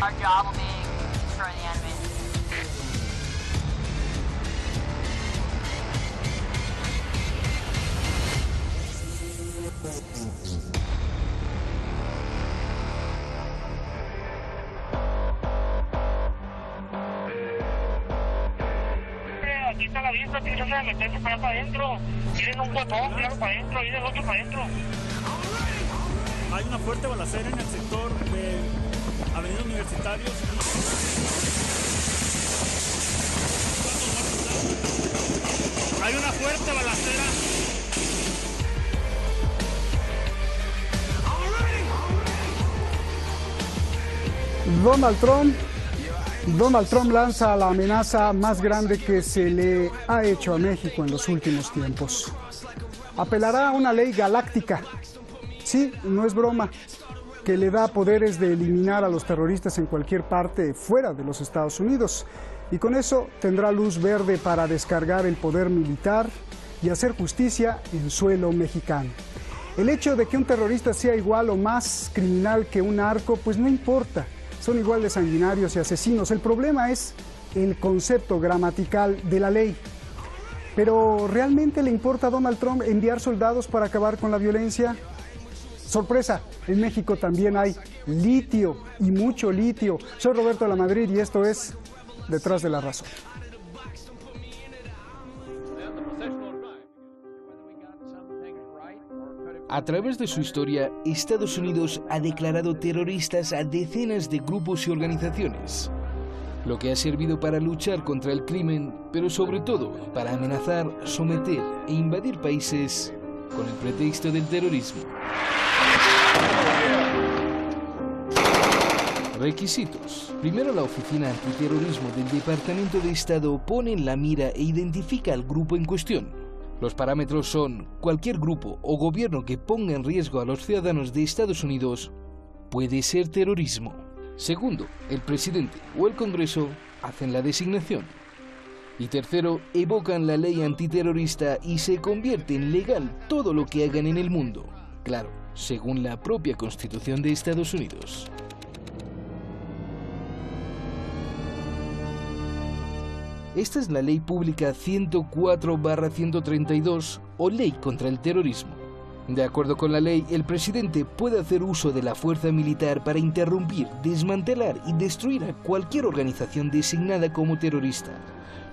Our job will be to destroy the enemy. Aquí está la vista, tienen que meterse para allá para adentro. Tienen un botón, claro, para adentro, y el otro para adentro. Hay una fuerte balacera en el sector de Avenida Universitarios. Hay una fuerte balacera. Donald Trump lanza la amenaza más grande que se le ha hecho a México en los últimos tiempos. Apelará a una ley galáctica. Sí, no es broma, que le da poderes de eliminar a los terroristas en cualquier parte fuera de los Estados Unidos. Y con eso tendrá luz verde para descargar el poder militar y hacer justicia en suelo mexicano. El hecho de que un terrorista sea igual o más criminal que un narco, pues no importa. Son igual de sanguinarios y asesinos. El problema es el concepto gramatical de la ley. Pero ¿realmente le importa a Donald Trump enviar soldados para acabar con la violencia? Sorpresa, en México también hay litio y mucho litio. Soy Roberto de la Madrid y esto es Detrás de la Razón. A través de su historia, Estados Unidos ha declarado terroristas a decenas de grupos y organizaciones, lo que ha servido para luchar contra el crimen, pero sobre todo para amenazar, someter e invadir países con el pretexto del terrorismo. Requisitos. Primero, la Oficina Antiterrorismo del Departamento de Estado pone en la mira e identifica al grupo en cuestión. Los parámetros son: cualquier grupo o gobierno que ponga en riesgo a los ciudadanos de Estados Unidos puede ser terrorismo. Segundo, el presidente o el Congreso hacen la designación. Y tercero, evocan la ley antiterrorista y se convierte en legal todo lo que hagan en el mundo. Claro, según la propia Constitución de Estados Unidos. Esta es la Ley Pública 104/132 o Ley contra el Terrorismo. De acuerdo con la ley, el presidente puede hacer uso de la fuerza militar para interrumpir, desmantelar y destruir a cualquier organización designada como terrorista,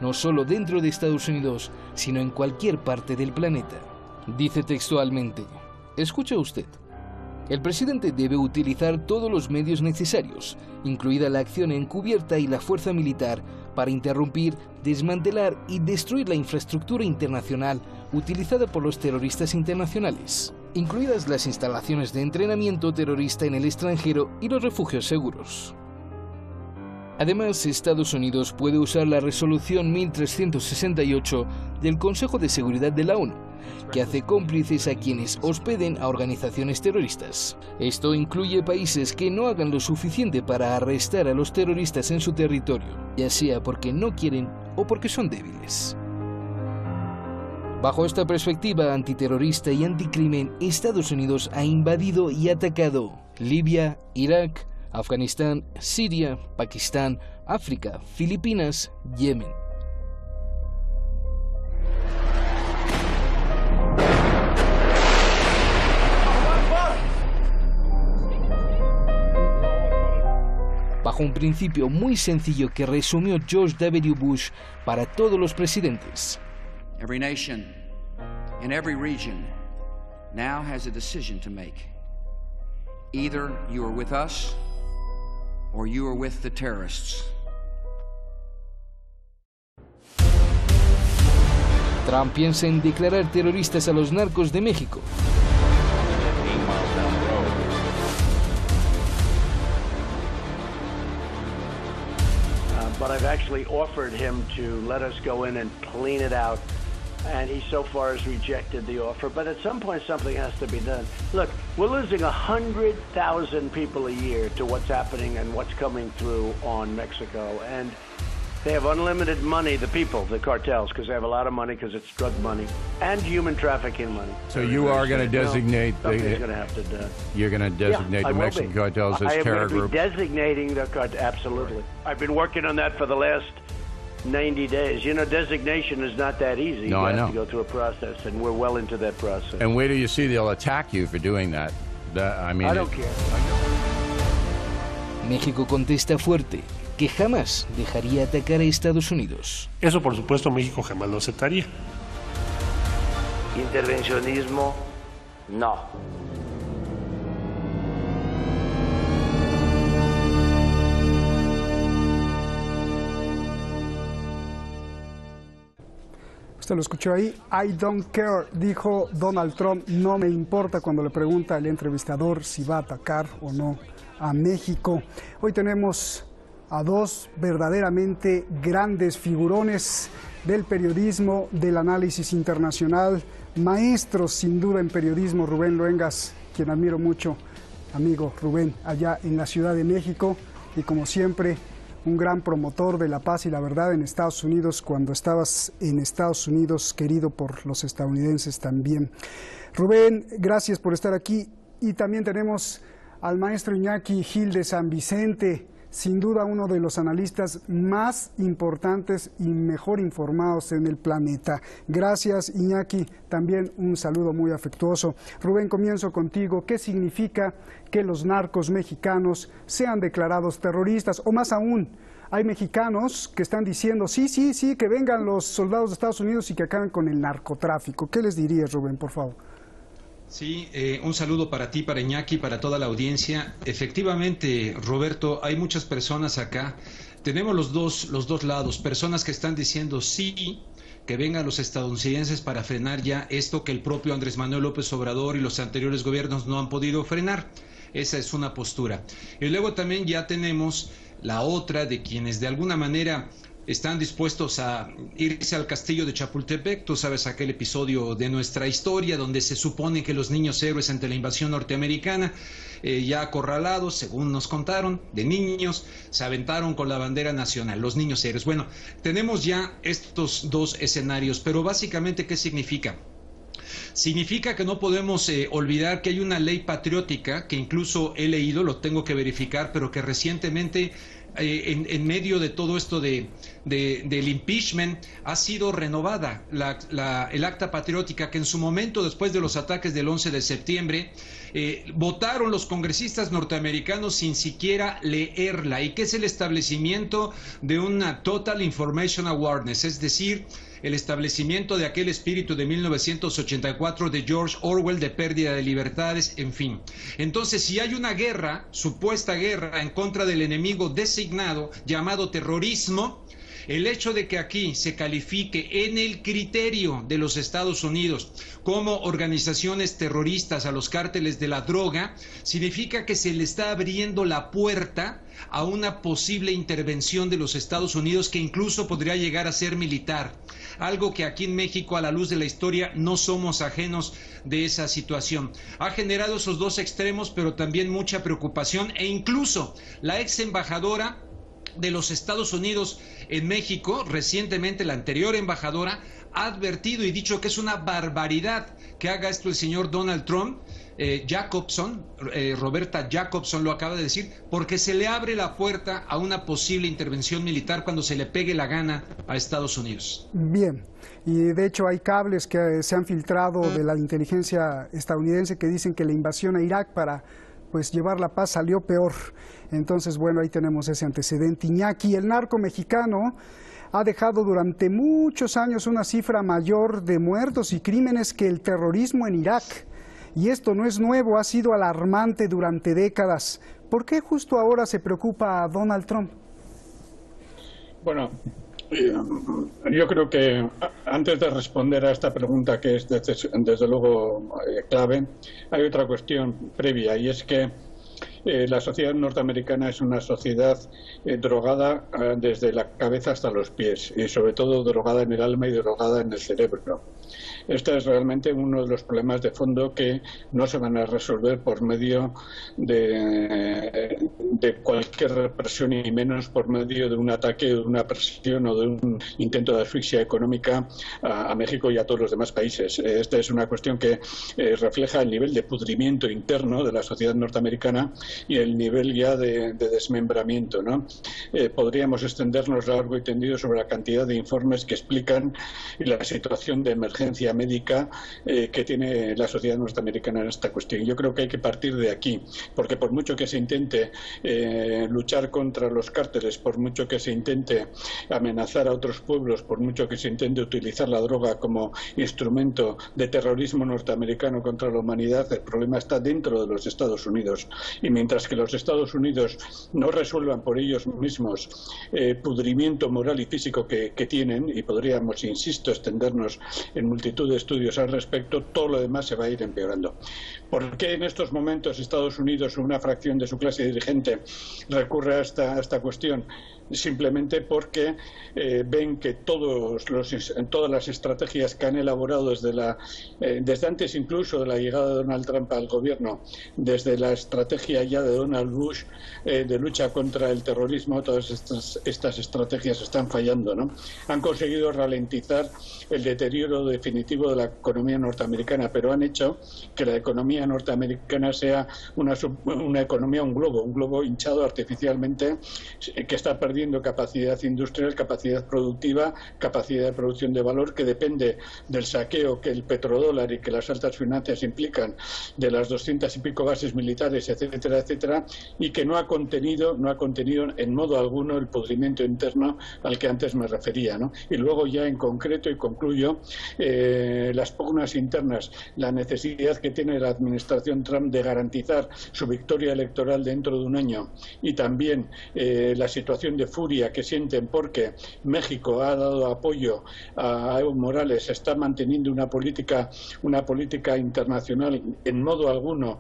no solo dentro de Estados Unidos, sino en cualquier parte del planeta. Dice textualmente, escucha usted, el presidente debe utilizar todos los medios necesarios, incluida la acción encubierta y la fuerza militar, para interrumpir, desmantelar y destruir la infraestructura internacional utilizada por los terroristas internacionales, incluidas las instalaciones de entrenamiento terrorista en el extranjero y los refugios seguros. Además, Estados Unidos puede usar la resolución 1368 del Consejo de Seguridad de la ONU, que hace cómplices a quienes hospeden a organizaciones terroristas. Esto incluye países que no hagan lo suficiente para arrestar a los terroristas en su territorio, ya sea porque no quieren o porque son débiles. Bajo esta perspectiva antiterrorista y anticrimen, Estados Unidos ha invadido y atacado Libia, Irak, Afganistán, Siria, Pakistán, África, Filipinas, Yemen. Bajo un principio muy sencillo que resumió George W. Bush para todos los presidentes. Every nation in every region now has a decision to make. Either you are with us or you are with the terrorists. Trump piensa en declarar terroristas a los narcos de México. But I've actually offered him to let us go in and clean it out, and he so far has rejected the offer. But at some point, something has to be done. Look, we're losing 100,000 people a year to what's happening and what's coming through on Mexico, and They have unlimited money, the people, the cartels, because they have a lot of money because it's drug money and human trafficking money. So you are going to designate somebody's going to have to do. You're going to designate the Mexican cartels as terror groups. I am going to be designating the cartels. Absolutely. I've been working on that for the last 90 days. You know, designation is not that easy. No, I know. You have to go through a process, and we're well into that process. And wait till you see they'll attack you for doing that. I mean, I don't care. México contesta fuerte que jamás dejaría atacar a Estados Unidos. Eso, por supuesto, México jamás lo aceptaría. Intervencionismo, no. Usted lo escuchó ahí, I don't care, dijo Donald Trump, no me importa, cuando le pregunta al entrevistador si va a atacar o no a México. Hoy tenemos a dos verdaderamente grandes figurones del periodismo, del análisis internacional, maestros sin duda en periodismo, Rubén Luengas, quien admiro mucho, amigo Rubén, allá en la Ciudad de México, y como siempre, un gran promotor de la paz y la verdad en Estados Unidos, cuando estabas en Estados Unidos, querido por los estadounidenses también. Rubén, gracias por estar aquí. Y también tenemos al maestro Iñaki Gil de San Vicente, sin duda uno de los analistas más importantes y mejor informados en el planeta. Gracias, Iñaki, también un saludo muy afectuoso. Rubén, comienzo contigo. ¿Qué significa que los narcos mexicanos sean declarados terroristas? O más aún, hay mexicanos que están diciendo, sí, que vengan los soldados de Estados Unidos y que acaben con el narcotráfico. ¿Qué les dirías, Rubén, por favor? Sí, un saludo para ti, para Iñaki, para toda la audiencia. Efectivamente, Roberto, hay muchas personas acá. Tenemos los dos lados, personas que están diciendo sí, que vengan los estadounidenses para frenar ya esto que el propio Andrés Manuel López Obrador y los anteriores gobiernos no han podido frenar. Esa es una postura. Y luego también ya tenemos la otra de quienes de alguna manera están dispuestos a irse al castillo de Chapultepec. Tú sabes aquel episodio de nuestra historia donde se supone que los niños héroes ante la invasión norteamericana, ya acorralados, según nos contaron, de niños, se aventaron con la bandera nacional, los niños héroes. Bueno, tenemos ya estos dos escenarios, pero básicamente, ¿qué significa? Significa que no podemos olvidar que hay una ley patriótica que incluso he leído, lo tengo que verificar, pero que recientemente en medio de todo esto del impeachment ha sido renovada el acta patriótica que en su momento, después de los ataques del 11 de septiembre, votaron los congresistas norteamericanos sin siquiera leerla, y que es el establecimiento de una Total Information Awareness, es decir, el establecimiento de aquel espíritu de 1984 de George Orwell, de pérdida de libertades, en fin. Entonces, si hay una guerra, supuesta guerra, en contra del enemigo designado, llamado terrorismo, el hecho de que aquí se califique en el criterio de los Estados Unidos como organizaciones terroristas a los cárteles de la droga, significa que se le está abriendo la puerta a una posible intervención de los Estados Unidos que incluso podría llegar a ser militar. Algo que aquí en México, a la luz de la historia, no somos ajenos de esa situación. Ha generado esos dos extremos, pero también mucha preocupación, e incluso la ex embajadora de los Estados Unidos en México, recientemente la anterior embajadora, ha advertido y dicho que es una barbaridad que haga esto el señor Donald Trump. Jacobson, Roberta Jacobson lo acaba de decir, porque se le abre la puerta a una posible intervención militar cuando se le pegue la gana a Estados Unidos. Bien, y de hecho hay cables que se han filtrado de la inteligencia estadounidense que dicen que la invasión a Irak para llevar la paz salió peor. Entonces, bueno, ahí tenemos ese antecedente. Iñaki, el narco mexicano ha dejado durante muchos años una cifra mayor de muertos y crímenes que el terrorismo en Irak. Y esto no es nuevo, ha sido alarmante durante décadas. ¿Por qué justo ahora se preocupa a Donald Trump? Bueno, yo creo que antes de responder a esta pregunta, que es desde luego clave, hay otra cuestión previa, y es que la sociedad norteamericana es una sociedad drogada desde la cabeza hasta los pies, y sobre todo drogada en el alma y drogada en el cerebro. Este es realmente uno de los problemas de fondo que no se van a resolver por medio de de cualquier represión y menos por medio de un ataque, de una presión o de un intento de asfixia económica a México y a todos los demás países. Esta es una cuestión que refleja el nivel de pudrimiento interno de la sociedad norteamericana y el nivel ya de desmembramiento, ¿no? Podríamos extendernos largo y tendido sobre la cantidad de informes que explican la situación de emergencia médica que tiene la sociedad norteamericana en esta cuestión. Yo creo que hay que partir de aquí, porque por mucho que se intente luchar contra los cárteles, por mucho que se intente amenazar a otros pueblos, por mucho que se intente utilizar la droga como instrumento de terrorismo norteamericano contra la humanidad, el problema está dentro de los Estados Unidos. Y mientras que los Estados Unidos no resuelvan por ellos mismos pudrimiento moral y físico que tienen, y podríamos, insisto, extendernos en multitud de estudios al respecto, todo lo demás se va a ir empeorando. ¿Por qué en estos momentos Estados Unidos, una fracción de su clase dirigente, recurre a esta cuestión? Simplemente porque ven que todas las estrategias que han elaborado desde antes incluso de la llegada de Donald Trump al gobierno, desde la estrategia ya de Donald Bush de lucha contra el terrorismo, todas estas estrategias están fallando, ¿no? Han conseguido ralentizar el deterioro definitivo de la economía norteamericana, pero han hecho que la economía norteamericana sea una economía, un globo hinchado artificialmente, que está perdiendo capacidad industrial, capacidad productiva, capacidad de producción de valor, que depende del saqueo que el petrodólar y que las altas finanzas implican de las 200 y pico bases militares, etcétera, etcétera, y que no ha contenido en modo alguno el pudrimiento interno al que antes me refería, ¿no? Y luego ya en concreto, y concluyo, las pugnas internas, la necesidad que tiene la administración Trump de garantizar su victoria electoral dentro de un año, y también la situación de furia que sienten porque México ha dado apoyo a Evo Morales, está manteniendo una política internacional en modo alguno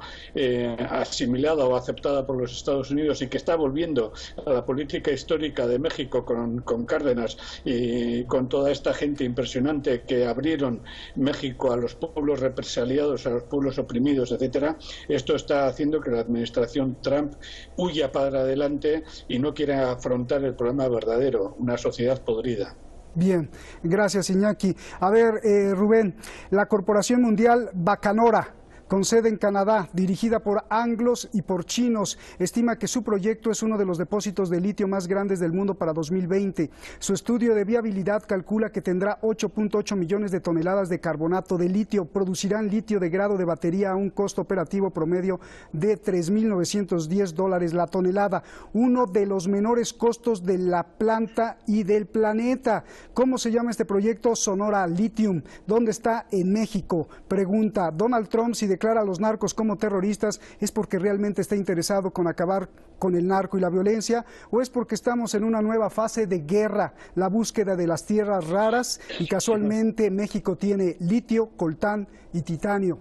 asimilada o aceptada por los Estados Unidos, y que está volviendo a la política histórica de México con Cárdenas y con toda esta gente impresionante que abrieron México a los pueblos represaliados, a los pueblos oprimidos, etcétera. Esto está haciendo que la administración Trump huya para adelante y no quiera afrontar el problema verdadero, una sociedad podrida. Bien, gracias, Iñaki. A ver, Rubén, la Corporación Mundial Bacanora, con sede en Canadá, dirigida por anglos y por chinos, estima que su proyecto es uno de los depósitos de litio más grandes del mundo para 2020. Su estudio de viabilidad calcula que tendrá 8.8 millones de toneladas de carbonato de litio. Producirán litio de grado de batería a un costo operativo promedio de $3.910 la tonelada, uno de los menores costos de la planta y del planeta. ¿Cómo se llama este proyecto? Sonora Lithium. ¿Dónde está? En México. Pregunta, ¿Donald Trump, si declara a los narcos como terroristas, es porque realmente está interesado con acabar con el narco y la violencia, o es porque estamos en una nueva fase de guerra, la búsqueda de las tierras raras, y casualmente México tiene litio, coltán y titanio?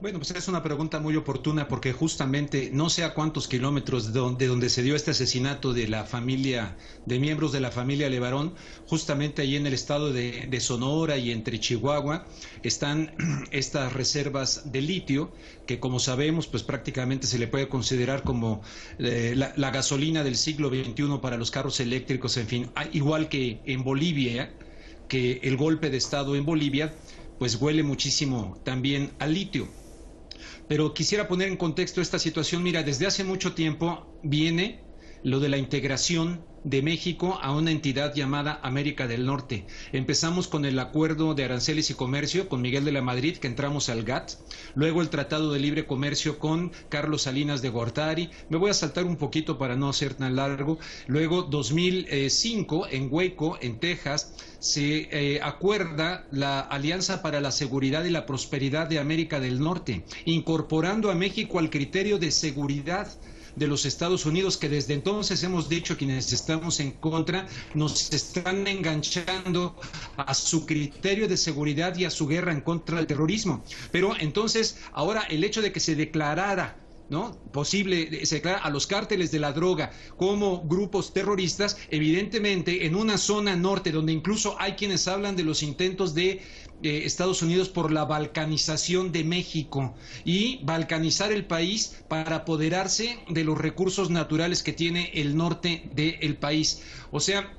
Bueno, pues es una pregunta muy oportuna, porque justamente no sé a cuántos kilómetros de donde se dio este asesinato de la familia, de miembros de la familia Levarón, justamente ahí en el estado de Sonora y entre Chihuahua, están estas reservas de litio, que como sabemos, pues prácticamente se le puede considerar como la gasolina del siglo XXI para los carros eléctricos, en fin, igual que en Bolivia, que el golpe de estado en Bolivia, pues huele muchísimo también al litio. Pero quisiera poner en contexto esta situación. Mira, desde hace mucho tiempo viene lo de la integración de México a una entidad llamada América del Norte. Empezamos con el acuerdo de aranceles y comercio con Miguel de la Madrid, que entramos al GATT, luego el Tratado de Libre Comercio con Carlos Salinas de Gortari, me voy a saltar un poquito para no ser tan largo, luego 2005 en Waco, en Texas, se acuerda la Alianza para la Seguridad y la Prosperidad de América del Norte, incorporando a México al criterio de seguridad de los Estados Unidos, que desde entonces hemos dicho quienes estamos en contra, nos están enganchando a su criterio de seguridad y a su guerra en contra del terrorismo. Pero entonces, ahora el hecho de que se declarara ¿no? Posible, se declara a los cárteles de la droga como grupos terroristas, evidentemente en una zona norte donde incluso hay quienes hablan de los intentos de Estados Unidos por la balcanización de México y balcanizar el país para apoderarse de los recursos naturales que tiene el norte del país. O sea,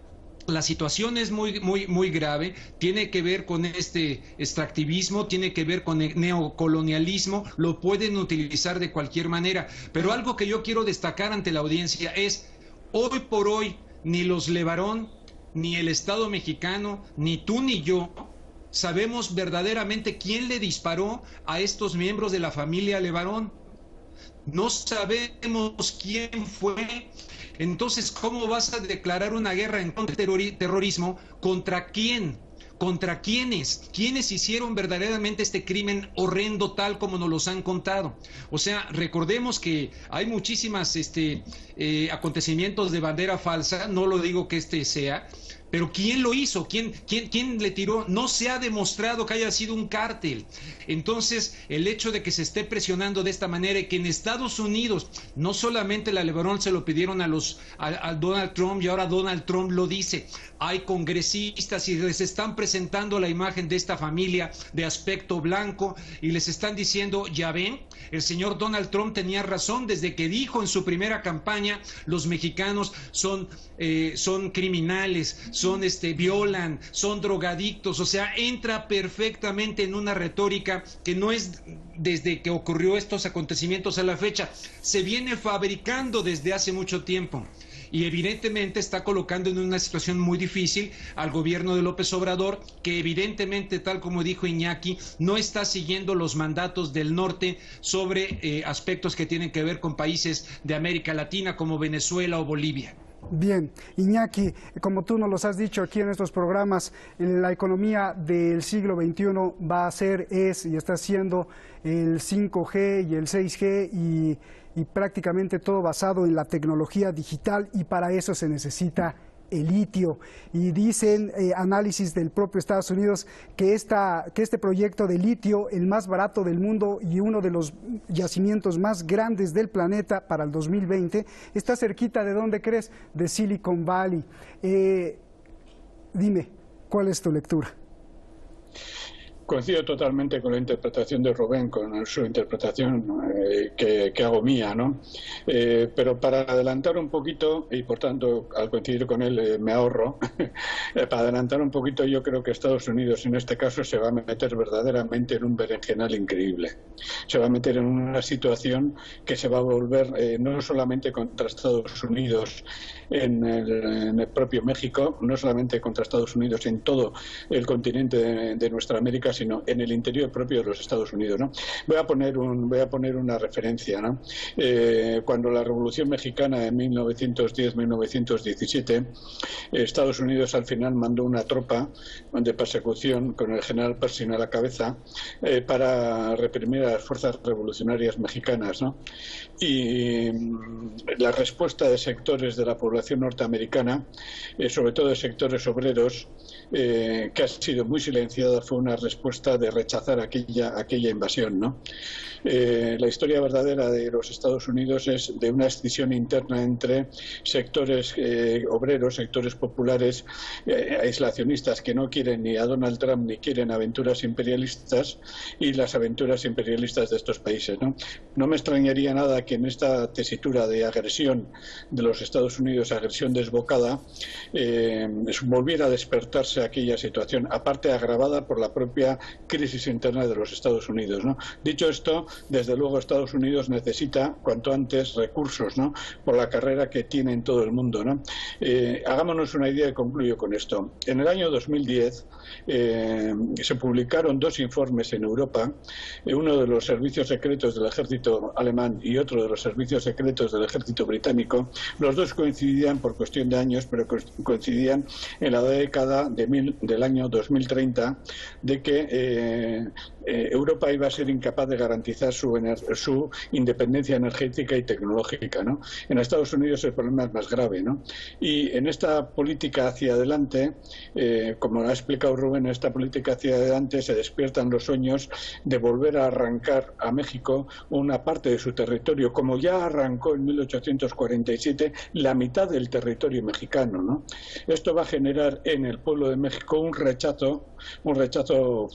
la situación es muy grave, tiene que ver con este extractivismo, tiene que ver con el neocolonialismo, lo pueden utilizar de cualquier manera, pero algo que yo quiero destacar ante la audiencia es, hoy por hoy, ni los Levarón, ni el Estado mexicano, ni tú ni yo, sabemos verdaderamente quién le disparó a estos miembros de la familia Levarón. No sabemos quién fue. Entonces, ¿cómo vas a declarar una guerra en contra del terrorismo? ¿Contra quién? ¿Contra quiénes? ¿Quiénes hicieron verdaderamente este crimen horrendo tal como nos los han contado? O sea, recordemos que hay muchísimas acontecimientos de bandera falsa, no lo digo que sea, pero ¿quién lo hizo? ¿Quién le tiró? No se ha demostrado que haya sido un cártel. Entonces, el hecho de que se esté presionando de esta manera y que en Estados Unidos, no solamente la Levarón se lo pidieron a Donald Trump y ahora Donald Trump lo dice, hay congresistas y les están presentando la imagen de esta familia de aspecto blanco y les están diciendo, ya ven, el señor Donald Trump tenía razón desde que dijo en su primera campaña, los mexicanos son criminales, violan, son drogadictos, o sea, entra perfectamente en una retórica que no es desde que ocurrió estos acontecimientos a la fecha, se viene fabricando desde hace mucho tiempo. Y evidentemente está colocando en una situación muy difícil al gobierno de López Obrador, que evidentemente, tal como dijo Iñaki, no está siguiendo los mandatos del norte sobre aspectos que tienen que ver con países de América Latina como Venezuela o Bolivia. Bien, Iñaki, como tú nos los has dicho aquí en estos programas, la economía del siglo XXI va a ser, es y está siendo el 5G y el 6G y prácticamente todo basado en la tecnología digital, y para eso se necesita el litio. Y dicen análisis del propio Estados Unidos que este proyecto de litio, el más barato del mundo y uno de los yacimientos más grandes del planeta para el 2020, está cerquita de ¿dónde crees? De Silicon Valley. Dime, ¿cuál es tu lectura? Coincido totalmente con la interpretación de Rubén, con su interpretación que hago mía, ¿no? Pero para adelantar un poquito, y por tanto al coincidir con él me ahorro, para adelantar un poquito, yo creo que Estados Unidos en este caso se va a meter verdaderamente en un berenjenal increíble. Se va a meter en una situación que se va a volver no solamente contra Estados Unidos en el propio México, no solamente contra Estados Unidos en todo el continente de nuestra América, sino en el interior propio de los Estados Unidos, ¿no? Voy a poner una referencia, ¿no? Cuando la Revolución Mexicana en 1910-1917, Estados Unidos al final mandó una tropa de persecución con el general Pershing a la cabeza para reprimir a las fuerzas revolucionarias mexicanas, ¿no? Y la respuesta de sectores de la población norteamericana, sobre todo de sectores obreros, que ha sido muy silenciada, fue una respuesta de rechazar aquella invasión, ¿no? La historia verdadera de los Estados Unidos es de una escisión interna entre sectores obreros, sectores populares, aislacionistas que no quieren ni a Donald Trump ni quieren aventuras imperialistas, y las aventuras imperialistas de estos países, ¿no? No me extrañaría nada que en esta tesitura de agresión de los Estados Unidos, agresión desbocada, volviera a despertarse aquella situación, aparte agravada por la propia crisis interna de los Estados Unidos, ¿no? Dicho esto, desde luego Estados Unidos necesita cuanto antes recursos, ¿no? Por la carrera que tiene en todo el mundo, ¿no? Hagámonos una idea y concluyo con esto. En el año 2010 se publicaron dos informes en Europa, uno de los servicios secretos del ejército alemán y otro de los servicios secretos del ejército británico. Los dos coincidían por cuestión de años, pero coincidían en la década del año 2030, de que Europa iba a ser incapaz de garantizar su independencia energética y tecnológica, ¿no? En Estados Unidos el problema es más grave, ¿no? Y en esta política hacia adelante, como lo ha explicado Rubén, en esta política hacia adelante se despiertan los sueños de volver a arrancar a México una parte de su territorio, como ya arrancó en 1847 la mitad del territorio mexicano, ¿no? Esto va a generar en el pueblo de México un rechazo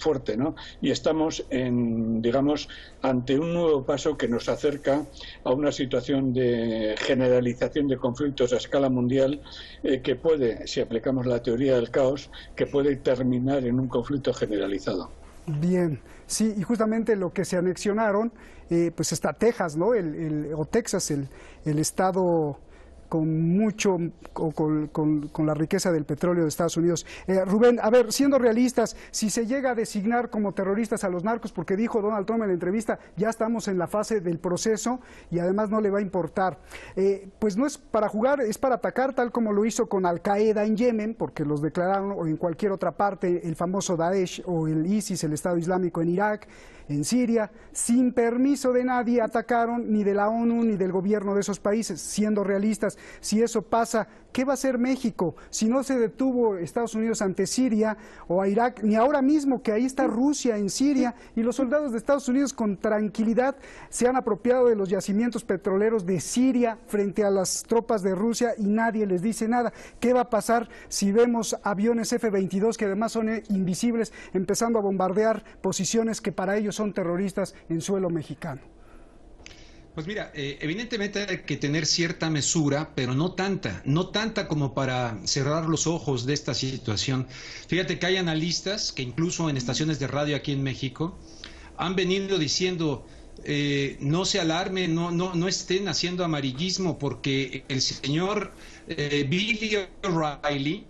fuerte, ¿no? Y estamos digamos, ante un nuevo paso que nos acerca a una situación de generalización de conflictos a escala mundial que puede, si aplicamos la teoría del caos, que puede terminar en un conflicto generalizado. Bien, sí, y justamente lo que se anexionaron, pues está Texas, ¿no? O Texas, el estado con la riqueza del petróleo de Estados Unidos. Rubén, a ver, siendo realistas, si se llega a designar como terroristas a los narcos, porque dijo Donald Trump en la entrevista, ya estamos en la fase del proceso y además no le va a importar, pues no es para jugar, es para atacar, tal como lo hizo con Al Qaeda en Yemen, porque los declararon, o en cualquier otra parte, el famoso Daesh o el ISIS, el Estado Islámico en Irak, en Siria, sin permiso de nadie atacaron, ni de la ONU ni del gobierno de esos países. Siendo realistas, si eso pasa, ¿qué va a hacer México? Si no se detuvo Estados Unidos ante Siria o a Irak, ni ahora mismo que ahí está Rusia en Siria, y los soldados de Estados Unidos con tranquilidad se han apropiado de los yacimientos petroleros de Siria frente a las tropas de Rusia y nadie les dice nada. ¿Qué va a pasar si vemos aviones F-22 que además son invisibles empezando a bombardear posiciones que para ellos son terroristas en suelo mexicano? Pues mira, evidentemente hay que tener cierta mesura, pero no tanta como para cerrar los ojos de esta situación. Fíjate que hay analistas que incluso en estaciones de radio aquí en México han venido diciendo, no se alarmen, no estén haciendo amarillismo, porque el señor Billy O'Reilly,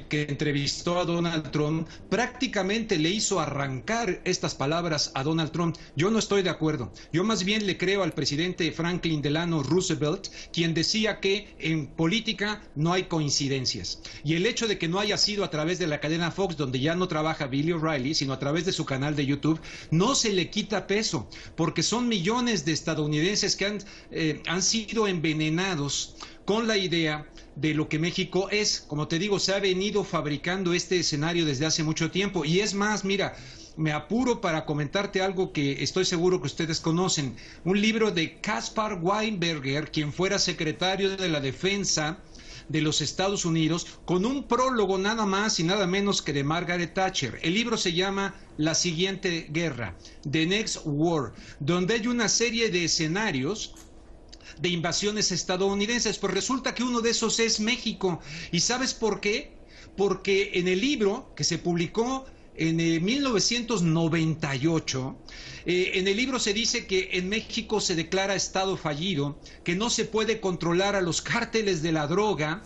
que entrevistó a Donald Trump, prácticamente le hizo arrancar estas palabras a Donald Trump. Yo no estoy de acuerdo. Yo más bien le creo al presidente Franklin Delano Roosevelt, quien decía que en política no hay coincidencias. Y el hecho de que no haya sido a través de la cadena Fox, donde ya no trabaja Billy O'Reilly, sino a través de su canal de YouTube, no se le quita peso, porque son millones de estadounidenses que han sido envenenados con la idea de lo que México es. Como te digo, se ha venido fabricando este escenario desde hace mucho tiempo. Y es más, mira, me apuro para comentarte algo que estoy seguro que ustedes conocen. Un libro de Caspar Weinberger, quien fuera secretario de la Defensa de los Estados Unidos, con un prólogo nada más y nada menos que de Margaret Thatcher. El libro se llama La siguiente guerra, The Next War, donde hay una serie de escenarios de invasiones estadounidenses. Pues resulta que uno de esos es México. ¿Y sabes por qué? Porque en el libro que se publicó en 1998, en el libro se dice que en México se declara estado fallido, que no se puede controlar a los cárteles de la droga,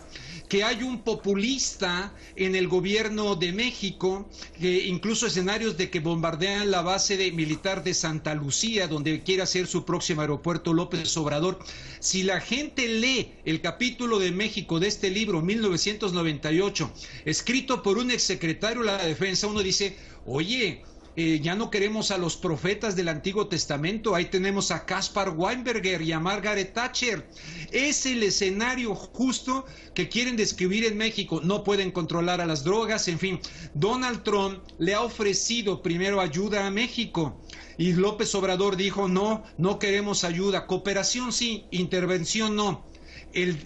que hay un populista en el gobierno de México, que incluso escenarios de que bombardean la base militar de Santa Lucía, donde quiere hacer su próximo aeropuerto López Obrador. Si la gente lee el capítulo de México de este libro, 1998, escrito por un exsecretario de la Defensa, uno dice, oye, ya no queremos a los profetas del Antiguo Testamento, ahí tenemos a Caspar Weinberger y a Margaret Thatcher. Es el escenario justo que quieren describir en México. No pueden controlar a las drogas, en fin. Donald Trump le ha ofrecido primero ayuda a México y López Obrador dijo, no queremos ayuda, cooperación sí, intervención no.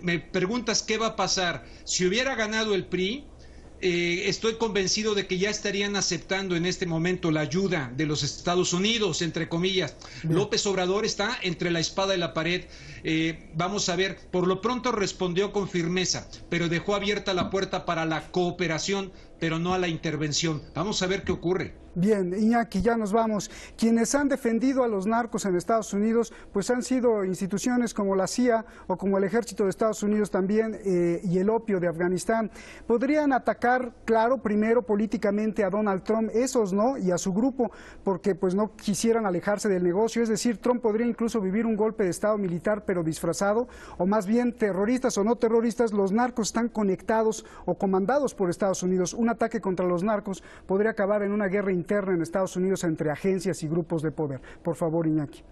Me preguntas qué va a pasar. Si hubiera ganado el PRI, estoy convencido de que ya estarían aceptando en este momento la ayuda de los Estados Unidos, entre comillas. López Obrador está entre la espada y la pared. Vamos a ver, por lo pronto respondió con firmeza, pero dejó abierta la puerta para la cooperación, pero no a la intervención. Vamos a ver qué ocurre. Bien, Iñaki, ya nos vamos. Quienes han defendido a los narcos en Estados Unidos, pues han sido instituciones como la CIA o como el Ejército de Estados Unidos también y el opio de Afganistán. Podrían atacar, claro, primero políticamente a Donald Trump, esos no, y a su grupo, porque pues no quisieran alejarse del negocio. Es decir, Trump podría incluso vivir un golpe de Estado militar, pero disfrazado, o más bien terroristas o no terroristas, los narcos están conectados o comandados por Estados Unidos. Un ataque contra los narcos podría acabar en una guerra interna interna en Estados Unidos entre agencias y grupos de poder. Por favor, Iñaki.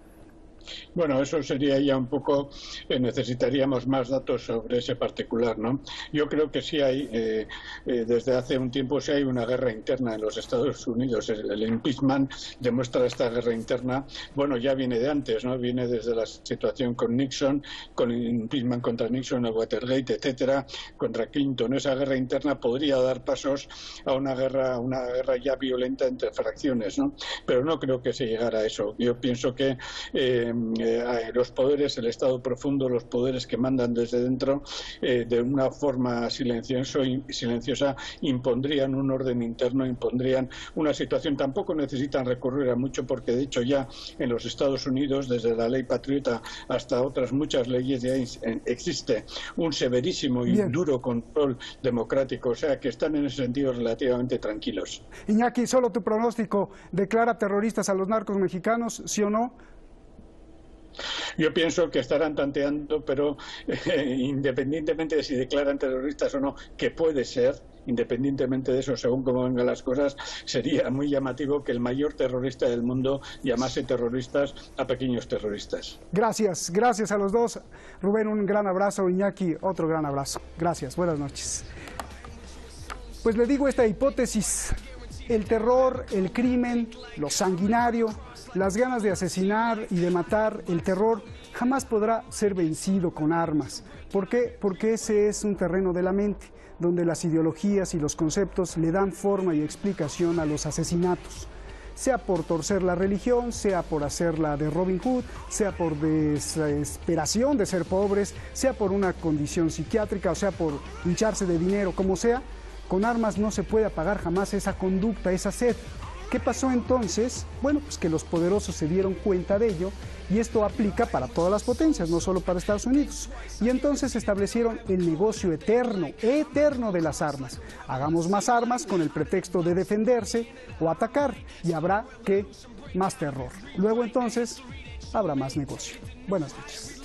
Bueno, eso sería ya un poco, necesitaríamos más datos sobre ese particular, ¿no? Yo creo que sí hay, desde hace un tiempo sí hay una guerra interna en los Estados Unidos. El impeachment demuestra esta guerra interna, bueno, ya viene de antes, ¿no? Viene desde la situación con Nixon, con el impeachment contra Nixon, el Watergate, etcétera, contra Clinton. Esa guerra interna podría dar pasos a una guerra ya violenta entre fracciones, ¿no? Pero no creo que se llegara a eso. Yo pienso que los poderes, el Estado profundo, los poderes que mandan desde dentro, de una forma silenciosa, impondrían un orden interno, impondrían una situación. Tampoco necesitan recurrir a mucho, porque de hecho ya en los Estados Unidos, desde la ley patriota hasta otras muchas leyes, ya existe un severísimo y duro control democrático, o sea que están en ese sentido relativamente tranquilos. Iñaki, solo tu pronóstico, ¿declara terroristas a los narcos mexicanos, sí o no? Yo pienso que estarán tanteando, pero independientemente de si declaran terroristas o no, que puede ser, independientemente de eso, según cómo vengan las cosas, sería muy llamativo que el mayor terrorista del mundo llamase terroristas a pequeños terroristas. Gracias, gracias a los dos. Rubén, un gran abrazo. Iñaki, otro gran abrazo. Gracias, buenas noches. Pues le digo esta hipótesis: el terror, el crimen, lo sanguinario, las ganas de asesinar y de matar, el terror jamás podrá ser vencido con armas. ¿Por qué? Porque ese es un terreno de la mente, donde las ideologías y los conceptos le dan forma y explicación a los asesinatos. Sea por torcer la religión, sea por hacerla de Robin Hood, sea por desesperación de ser pobres, sea por una condición psiquiátrica, o sea por hincharse de dinero, como sea, con armas no se puede apagar jamás esa conducta, esa sed. ¿Qué pasó entonces? Bueno, pues que los poderosos se dieron cuenta de ello, y esto aplica para todas las potencias, no solo para Estados Unidos. Y entonces establecieron el negocio eterno de las armas. Hagamos más armas con el pretexto de defenderse o atacar, y habrá más terror. Luego entonces habrá más negocio. Buenas noches.